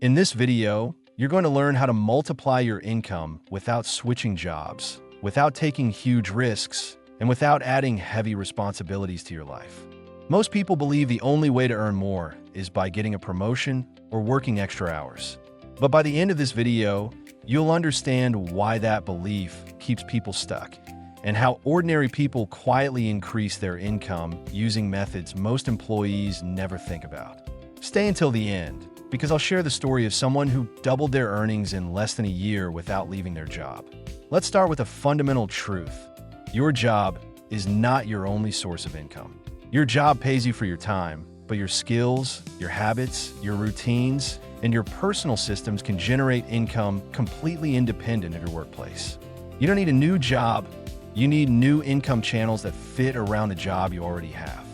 In this video, you're going to learn how to multiply your income without switching jobs, without taking huge risks, and without adding heavy responsibilities to your life. Most people believe the only way to earn more is by getting a promotion or working extra hours. But by the end of this video, you'll understand why that belief keeps people stuck and how ordinary people quietly increase their income using methods most employees never think about. Stay until the end, because I'll share the story of someone who doubled their earnings in less than a year without leaving their job. Let's start with a fundamental truth. Your job is not your only source of income. Your job pays you for your time, but your skills, your habits, your routines, and your personal systems can generate income completely independent of your workplace. You don't need a new job. You need new income channels that fit around the job you already have.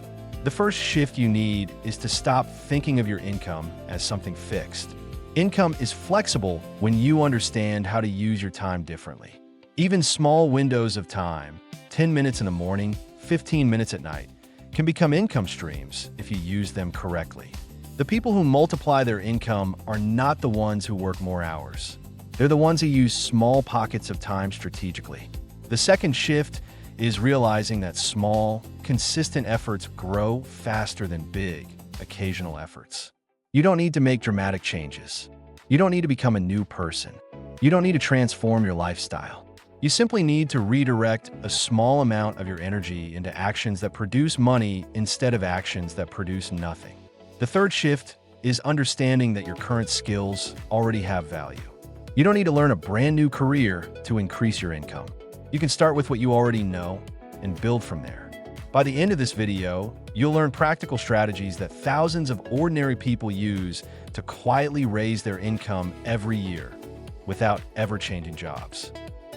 The first shift you need is to stop thinking of your income as something fixed. Income is flexible when you understand how to use your time differently. Even small windows of time, 10 minutes in the morning, 15 minutes at night, can become income streams if you use them correctly. The people who multiply their income are not the ones who work more hours. They're the ones who use small pockets of time strategically. The second shift is realizing that small, consistent efforts grow faster than big, occasional efforts. You don't need to make dramatic changes. You don't need to become a new person. You don't need to transform your lifestyle. You simply need to redirect a small amount of your energy into actions that produce money instead of actions that produce nothing. The third shift is understanding that your current skills already have value. You don't need to learn a brand new career to increase your income. You can start with what you already know and build from there. By the end of this video, you'll learn practical strategies that thousands of ordinary people use to quietly raise their income every year without ever changing jobs.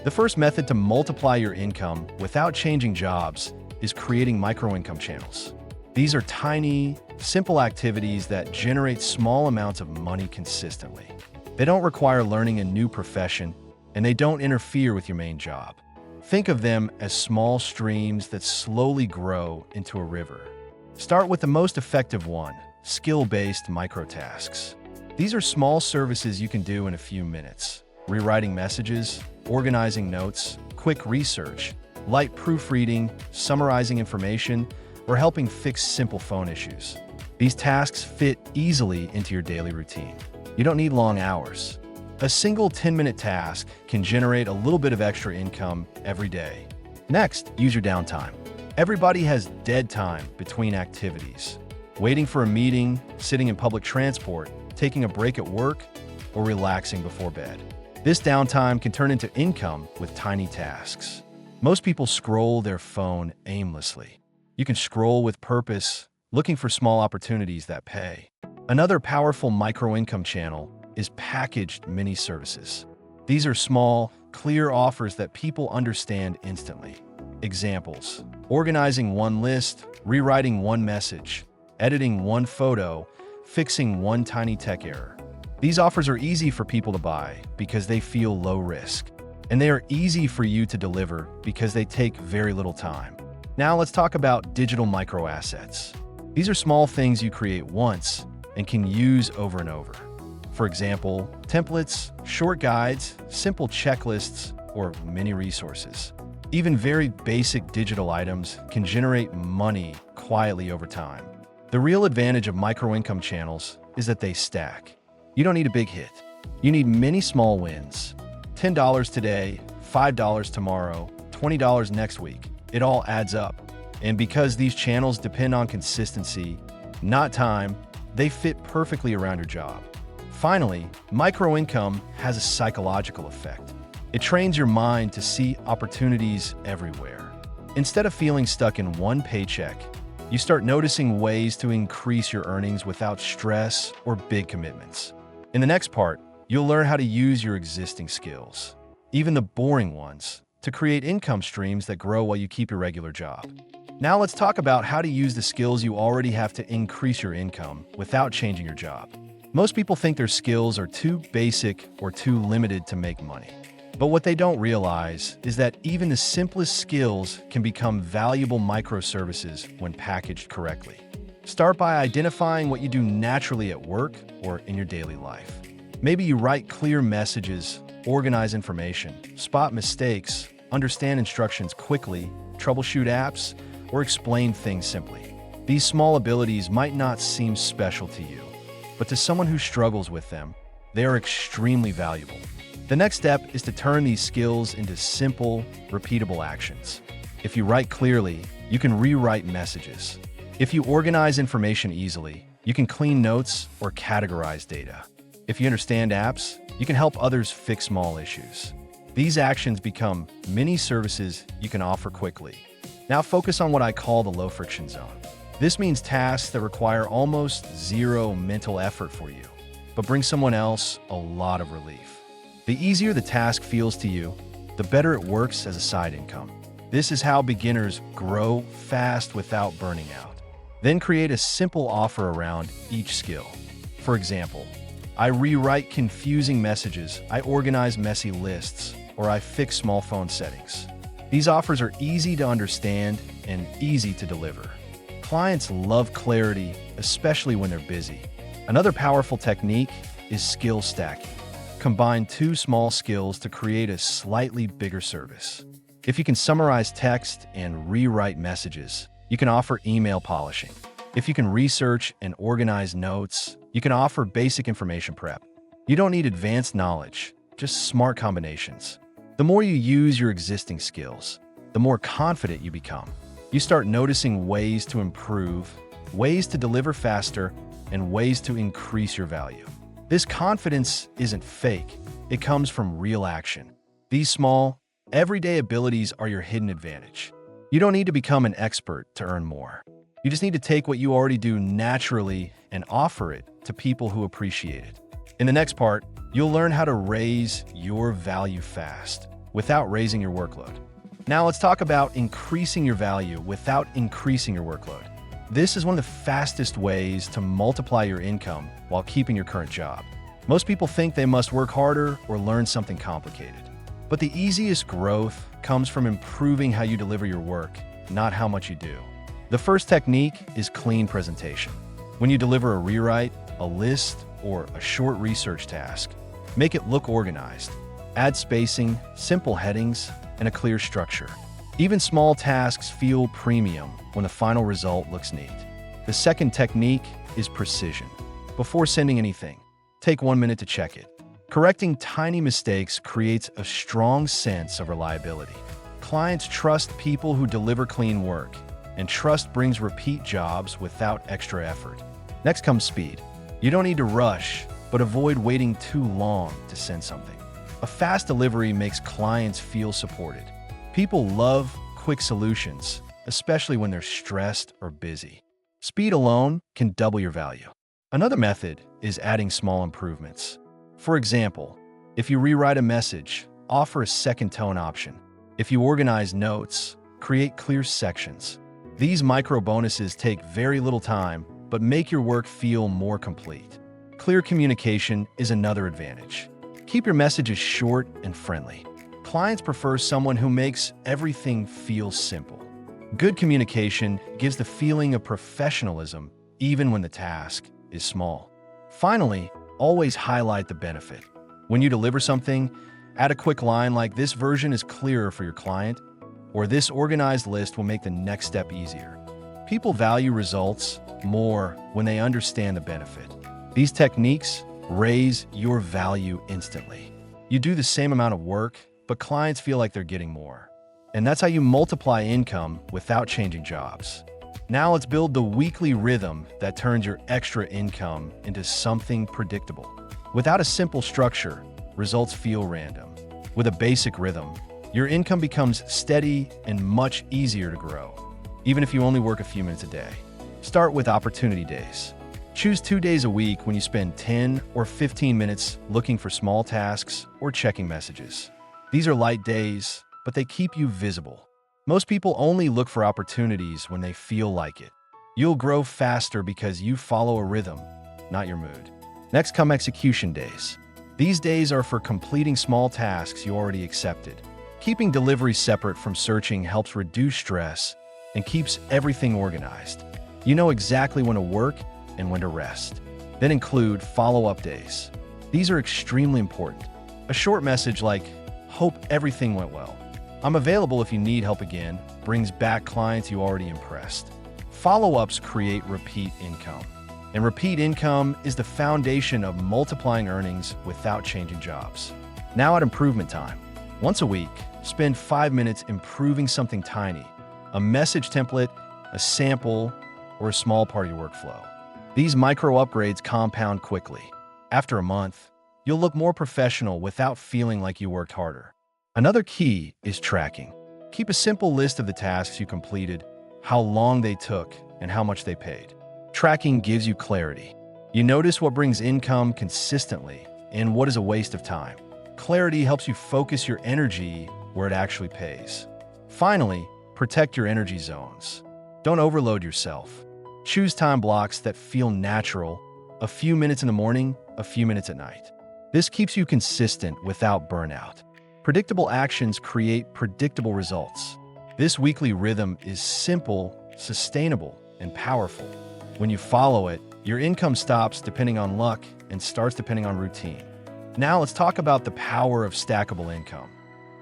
The first method to multiply your income without changing jobs is creating micro-income channels. These are tiny, simple activities that generate small amounts of money consistently. They don't require learning a new profession, and they don't interfere with your main job. Think of them as small streams that slowly grow into a river. Start with the most effective one, skill-based microtasks. These are small services you can do in a few minutes. Rewriting messages, organizing notes, quick research, light proofreading, summarizing information, or helping fix simple phone issues. These tasks fit easily into your daily routine. You don't need long hours. A single 10-minute task can generate a little bit of extra income every day. Next, use your downtime. Everybody has dead time between activities. Waiting for a meeting, sitting in public transport, taking a break at work, or relaxing before bed. This downtime can turn into income with tiny tasks. Most people scroll their phone aimlessly. You can scroll with purpose, looking for small opportunities that pay. Another powerful micro-income channel is packaged mini services. These are small, clear offers that people understand instantly. Examples: organizing one list, rewriting one message, editing one photo, fixing one tiny tech error. These offers are easy for people to buy because they feel low risk, and they are easy for you to deliver because they take very little time. Now let's talk about digital micro assets. These are small things you create once and can use over and over. For example, templates, short guides, simple checklists, or mini resources. Even very basic digital items can generate money quietly over time. The real advantage of micro-income channels is that they stack. You don't need a big hit. You need many small wins. $10 today, $5 tomorrow, $20 next week. It all adds up. And because these channels depend on consistency, not time, they fit perfectly around your job. Finally, micro-income has a psychological effect. It trains your mind to see opportunities everywhere. Instead of feeling stuck in one paycheck, you start noticing ways to increase your earnings without stress or big commitments. In the next part, you'll learn how to use your existing skills, even the boring ones, to create income streams that grow while you keep your regular job. Now let's talk about how to use the skills you already have to increase your income without changing your job. Most people think their skills are too basic or too limited to make money. But what they don't realize is that even the simplest skills can become valuable microservices when packaged correctly. Start by identifying what you do naturally at work or in your daily life. Maybe you write clear messages, organize information, spot mistakes, understand instructions quickly, troubleshoot apps, or explain things simply. These small abilities might not seem special to you, but to someone who struggles with them, they are extremely valuable. The next step is to turn these skills into simple, repeatable actions. If you write clearly, you can rewrite messages. If you organize information easily, you can clean notes or categorize data. If you understand apps, you can help others fix small issues. These actions become mini services you can offer quickly. Now focus on what I call the low-friction zone. This means tasks that require almost zero mental effort for you, but bring someone else a lot of relief. The easier the task feels to you, the better it works as a side income. This is how beginners grow fast without burning out. Then create a simple offer around each skill. For example, I rewrite confusing messages, I organize messy lists, or I fix small phone settings. These offers are easy to understand and easy to deliver. Clients love clarity, especially when they're busy. Another powerful technique is skill stacking. Combine two small skills to create a slightly bigger service. If you can summarize text and rewrite messages, you can offer email polishing. If you can research and organize notes, you can offer basic information prep. You don't need advanced knowledge, just smart combinations. The more you use your existing skills, the more confident you become. You start noticing ways to improve, ways to deliver faster, and ways to increase your value. This confidence isn't fake, it comes from real action. These small, everyday abilities are your hidden advantage. You don't need to become an expert to earn more. You just need to take what you already do naturally and offer it to people who appreciate it. In the next part, you'll learn how to raise your value fast without raising your workload. Now let's talk about increasing your value without increasing your workload. This is one of the fastest ways to multiply your income while keeping your current job. Most people think they must work harder or learn something complicated. But the easiest growth comes from improving how you deliver your work, not how much you do. The first technique is clean presentation. When you deliver a rewrite, a list, or a short research task, make it look organized. Add spacing, simple headings, and a clear structure. Even small tasks feel premium when the final result looks neat. The second technique is precision. Before sending anything, take 1 minute to check it. Correcting tiny mistakes creates a strong sense of reliability. Clients trust people who deliver clean work, and trust brings repeat jobs without extra effort. Next comes speed. You don't need to rush, but avoid waiting too long to send something. A fast delivery makes clients feel supported. People love quick solutions, especially when they're stressed or busy. Speed alone can double your value. Another method is adding small improvements. For example, if you rewrite a message, offer a second tone option. If you organize notes, create clear sections. These micro bonuses take very little time, but make your work feel more complete. Clear communication is another advantage. Keep your messages short and friendly. Clients prefer someone who makes everything feel simple. Good communication gives the feeling of professionalism even when the task is small. Finally, always highlight the benefit. When you deliver something, add a quick line like "This version is clearer for your client," or "This organized list will make the next step easier." People value results more when they understand the benefit. These techniques raise your value instantly. You do the same amount of work, but clients feel like they're getting more. And that's how you multiply income without changing jobs. Now let's build the weekly rhythm that turns your extra income into something predictable. Without a simple structure, results feel random. With a basic rhythm, your income becomes steady and much easier to grow, even if you only work a few minutes a day. Start with opportunity days. Choose 2 days a week when you spend 10 or 15 minutes looking for small tasks or checking messages. These are light days, but they keep you visible. Most people only look for opportunities when they feel like it. You'll grow faster because you follow a rhythm, not your mood. Next come execution days. These days are for completing small tasks you already accepted. Keeping delivery separate from searching helps reduce stress and keeps everything organized. You know exactly when to work and when to rest. Then include follow-up days. These are extremely important. A short message like, "Hope everything went well. I'm available if you need help again," brings back clients you already impressed. Follow-ups create repeat income. And repeat income is the foundation of multiplying earnings without changing jobs. Now at improvement time. Once a week, spend 5 minutes improving something tiny, a message template, a sample, or a small part of your workflow. These micro upgrades compound quickly. After a month, you'll look more professional without feeling like you worked harder. Another key is tracking. Keep a simple list of the tasks you completed, how long they took, and how much they paid. Tracking gives you clarity. You notice what brings income consistently and what is a waste of time. Clarity helps you focus your energy where it actually pays. Finally, protect your energy zones. Don't overload yourself. Choose time blocks that feel natural, a few minutes in the morning, a few minutes at night. This keeps you consistent without burnout. Predictable actions create predictable results. This weekly rhythm is simple, sustainable, and powerful. When you follow it, your income stops depending on luck and starts depending on routine. Now let's talk about the power of stackable income.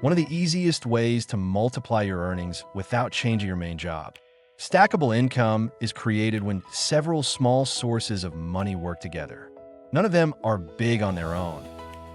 One of the easiest ways to multiply your earnings without changing your main job. Stackable income is created when several small sources of money work together. None of them are big on their own,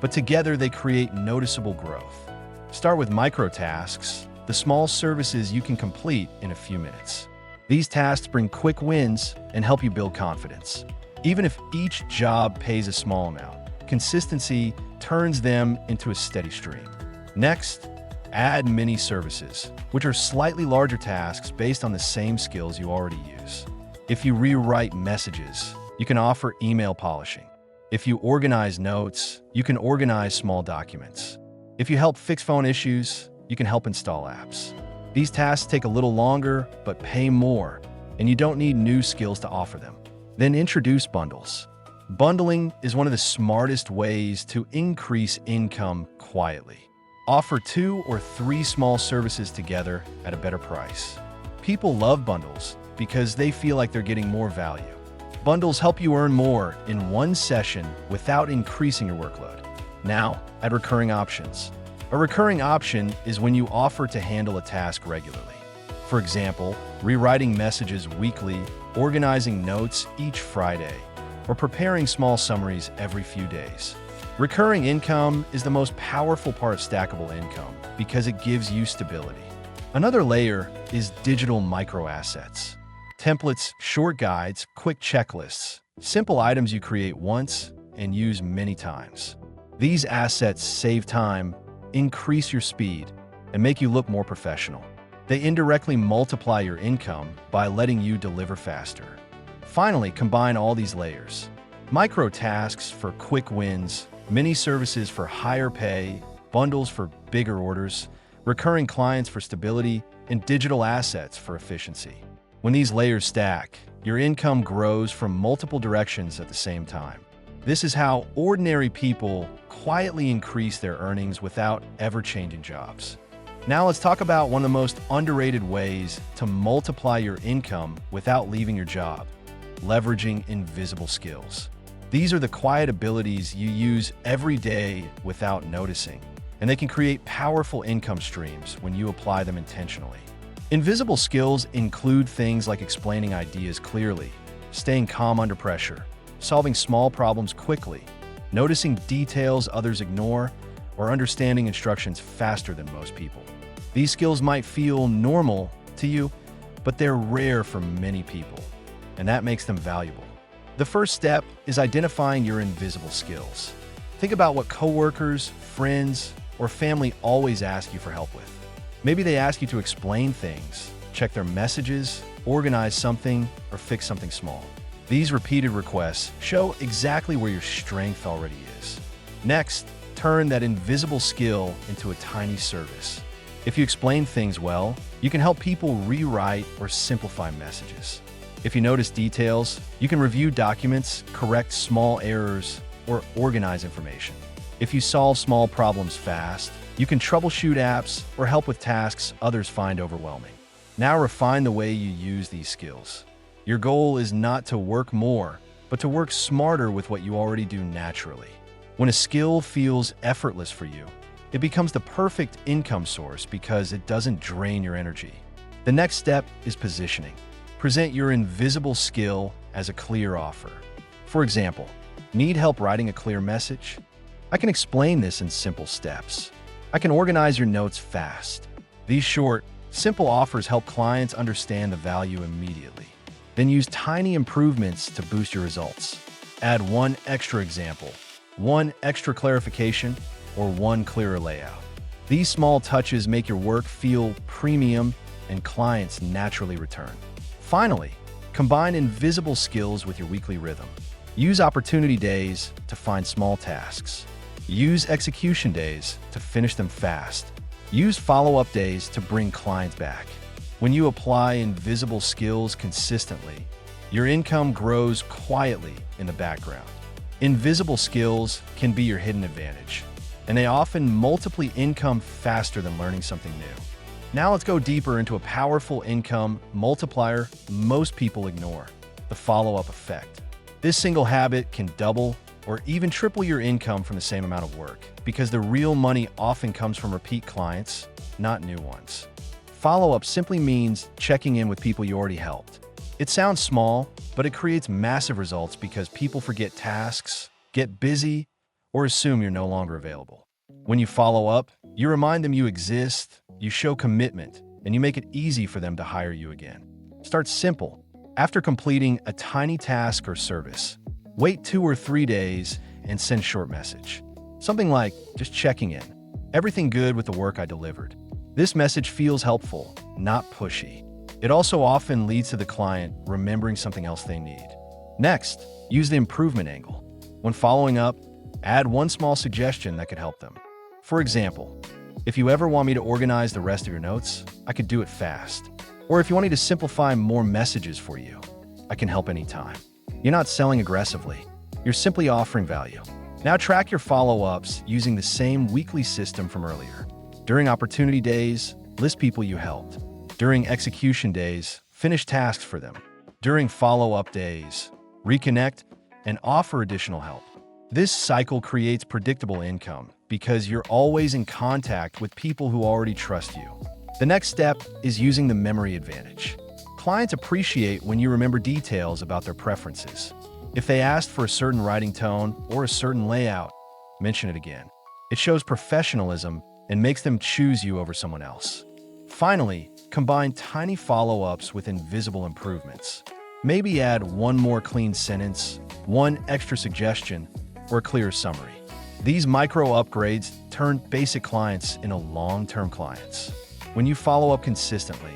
but together they create noticeable growth. Start with micro tasks, the small services you can complete in a few minutes. These tasks bring quick wins and help you build confidence. Even if each job pays a small amount, consistency turns them into a steady stream. Next, add mini services, which are slightly larger tasks based on the same skills you already use. If you rewrite messages, you can offer email polishing. If you organize notes, you can organize small documents. If you help fix phone issues, you can help install apps. These tasks take a little longer, but pay more, and you don't need new skills to offer them. Then introduce bundles. Bundling is one of the smartest ways to increase income quietly. Offer 2 or 3 small services together at a better price. People love bundles because they feel like they're getting more value. Bundles help you earn more in one session without increasing your workload. Now, add recurring options. A recurring option is when you offer to handle a task regularly. For example, rewriting messages weekly, organizing notes each Friday, or preparing small summaries every few days. Recurring income is the most powerful part of stackable income because it gives you stability. Another layer is digital microassets. Templates, short guides, quick checklists, simple items you create once and use many times. These assets save time, increase your speed, and make you look more professional. They indirectly multiply your income by letting you deliver faster. Finally, combine all these layers. Micro tasks for quick wins, mini services for higher pay, bundles for bigger orders, recurring clients for stability, and digital assets for efficiency. When these layers stack, your income grows from multiple directions at the same time. This is how ordinary people quietly increase their earnings without ever changing jobs. Now let's talk about one of the most underrated ways to multiply your income without leaving your job: leveraging invisible skills. These are the quiet abilities you use every day without noticing, and they can create powerful income streams when you apply them intentionally. Invisible skills include things like explaining ideas clearly, staying calm under pressure, solving small problems quickly, noticing details others ignore, or understanding instructions faster than most people. These skills might feel normal to you, but they're rare for many people, and that makes them valuable. The first step is identifying your invisible skills. Think about what coworkers, friends, or family always ask you for help with. Maybe they ask you to explain things, check their messages, organize something, or fix something small. These repeated requests show exactly where your strength already is. Next, turn that invisible skill into a tiny service. If you explain things well, you can help people rewrite or simplify messages. If you notice details, you can review documents, correct small errors, or organize information. If you solve small problems fast, you can troubleshoot apps or help with tasks others find overwhelming. Now refine the way you use these skills. Your goal is not to work more, but to work smarter with what you already do naturally. When a skill feels effortless for you, it becomes the perfect income source because it doesn't drain your energy. The next step is positioning. Present your invisible skill as a clear offer. For example, need help writing a clear message? I can explain this in simple steps. I can organize your notes fast. These short, simple offers help clients understand the value immediately. Then use tiny improvements to boost your results. Add one extra example, one extra clarification, or one clearer layout. These small touches make your work feel premium and clients naturally return. Finally, combine invisible skills with your weekly rhythm. Use opportunity days to find small tasks. Use execution days to finish them fast. Use follow-up days to bring clients back. When you apply invisible skills consistently, your income grows quietly in the background. Invisible skills can be your hidden advantage, and they often multiply income faster than learning something new. Now let's go deeper into a powerful income multiplier most people ignore: the follow-up effect. This single habit can double or even triple your income from the same amount of work, because the real money often comes from repeat clients, not new ones. Follow-up simply means checking in with people you already helped. It sounds small, but it creates massive results because people forget tasks, get busy, or assume you're no longer available. When you follow up, you remind them you exist, you show commitment, and you make it easy for them to hire you again. Start simple. After completing a tiny task or service, wait 2 or 3 days and send a short message. Something like, just checking in. Everything good with the work I delivered. This message feels helpful, not pushy. It also often leads to the client remembering something else they need. Next, use the improvement angle. When following up, add one small suggestion that could help them. For example, if you ever want me to organize the rest of your notes, I could do it fast. Or if you want me to simplify more messages for you, I can help anytime. You're not selling aggressively. You're simply offering value. Now track your follow-ups using the same weekly system from earlier. During opportunity days, list people you helped. During execution days, finish tasks for them. During follow-up days, reconnect and offer additional help. This cycle creates predictable income because you're always in contact with people who already trust you. The next step is using the memory advantage. Clients appreciate when you remember details about their preferences. If they asked for a certain writing tone or a certain layout, mention it again. It shows professionalism and makes them choose you over someone else. Finally, combine tiny follow-ups with invisible improvements. Maybe add one more clean sentence, one extra suggestion, or a clear summary. These micro upgrades turn basic clients into long-term clients. When you follow up consistently,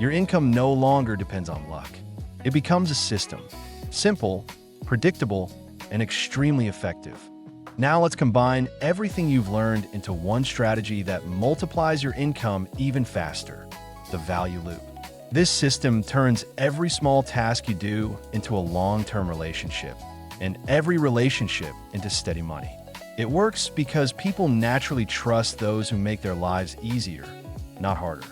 your income no longer depends on luck. It becomes a system, simple, predictable, and extremely effective. Now let's combine everything you've learned into one strategy that multiplies your income even faster: the value loop. This system turns every small task you do into a long-term relationship, and every relationship into steady money. It works because people naturally trust those who make their lives easier, not harder.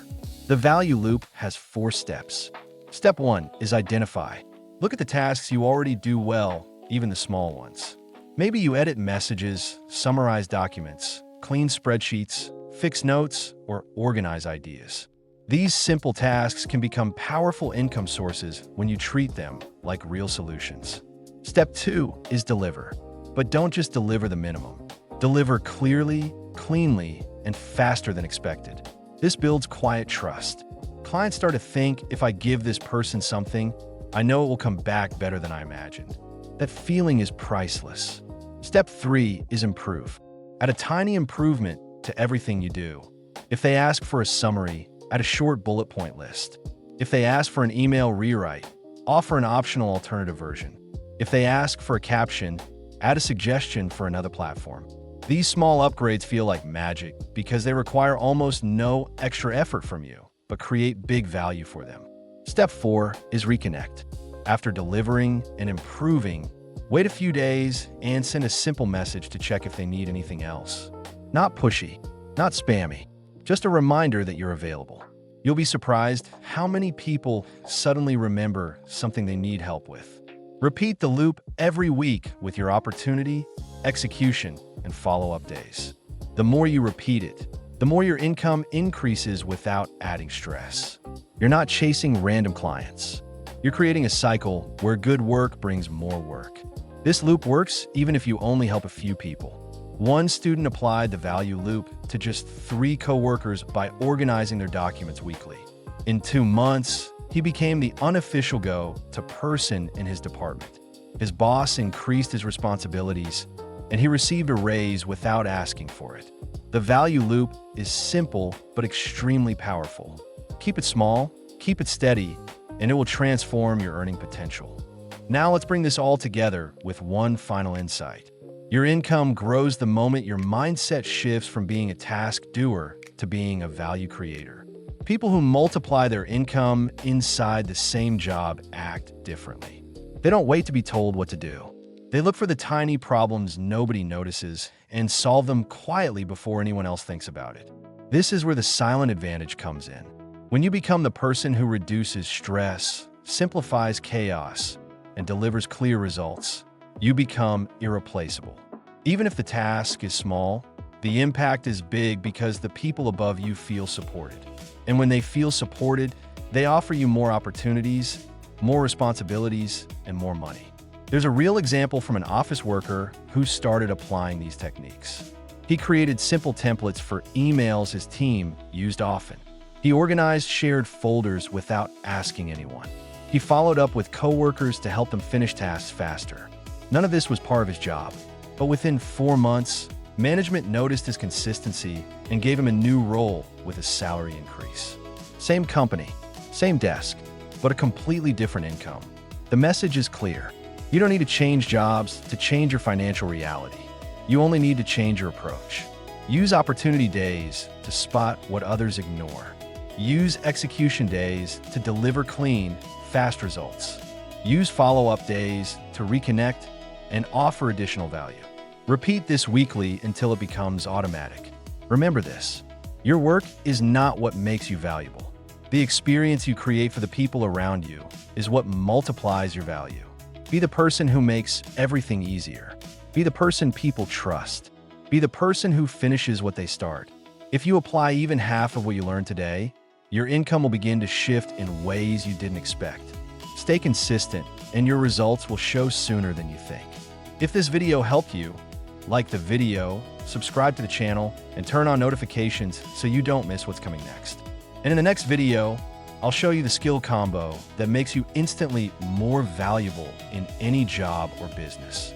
The value loop has 4 steps. Step 1 is identify. Look at the tasks you already do well, even the small ones. Maybe you edit messages, summarize documents, clean spreadsheets, fix notes, or organize ideas. These simple tasks can become powerful income sources when you treat them like real solutions. Step 2 is deliver. But don't just deliver the minimum. Deliver clearly, cleanly, and faster than expected. This builds quiet trust. Clients start to think, if I give this person something, I know it will come back better than I imagined. That feeling is priceless. Step 3 is improve. Add a tiny improvement to everything you do. If they ask for a summary, add a short bullet point list. If they ask for an email rewrite, offer an optional alternative version. If they ask for a caption, add a suggestion for another platform. These small upgrades feel like magic because they require almost no extra effort from you, but create big value for them. Step 4 is reconnect. After delivering and improving, wait a few days and send a simple message to check if they need anything else. Not pushy, not spammy, just a reminder that you're available. You'll be surprised how many people suddenly remember something they need help with. Repeat the loop every week with your opportunity, execution, and follow-up days. The more you repeat it, the more your income increases without adding stress. You're not chasing random clients. You're creating a cycle where good work brings more work. This loop works even if you only help a few people. One student applied the value loop to just 3 coworkers by organizing their documents weekly. In 2 months, he became the unofficial go-to person in his department. His boss increased his responsibilities, and he received a raise without asking for it. The value loop is simple but extremely powerful. Keep it small, keep it steady, and it will transform your earning potential. Now let's bring this all together with one final insight. Your income grows the moment your mindset shifts from being a task doer to being a value creator. People who multiply their income inside the same job act differently. They don't wait to be told what to do. They look for the tiny problems nobody notices and solve them quietly before anyone else thinks about it. This is where the silent advantage comes in. When you become the person who reduces stress, simplifies chaos, and delivers clear results, you become irreplaceable. Even if the task is small, the impact is big because the people above you feel supported. And when they feel supported, they offer you more opportunities, more responsibilities, and more money. There's a real example from an office worker who started applying these techniques. He created simple templates for emails his team used often. He organized shared folders without asking anyone. He followed up with coworkers to help them finish tasks faster. None of this was part of his job, but within 4 months, management noticed his consistency and gave him a new role with a salary increase. Same company, same desk, but a completely different income. The message is clear. You don't need to change jobs to change your financial reality. You only need to change your approach. Use opportunity days to spot what others ignore. Use execution days to deliver clean, fast results. Use follow-up days to reconnect and offer additional value. Repeat this weekly until it becomes automatic. Remember this: your work is not what makes you valuable. The experience you create for the people around you is what multiplies your value. Be the person who makes everything easier. Be the person people trust. Be the person who finishes what they start. If you apply even half of what you learned today, your income will begin to shift in ways you didn't expect. Stay consistent, and your results will show sooner than you think. If this video helped you, like the video, subscribe to the channel, and turn on notifications so you don't miss what's coming next. And in the next video, I'll show you the skill combo that makes you instantly more valuable in any job or business.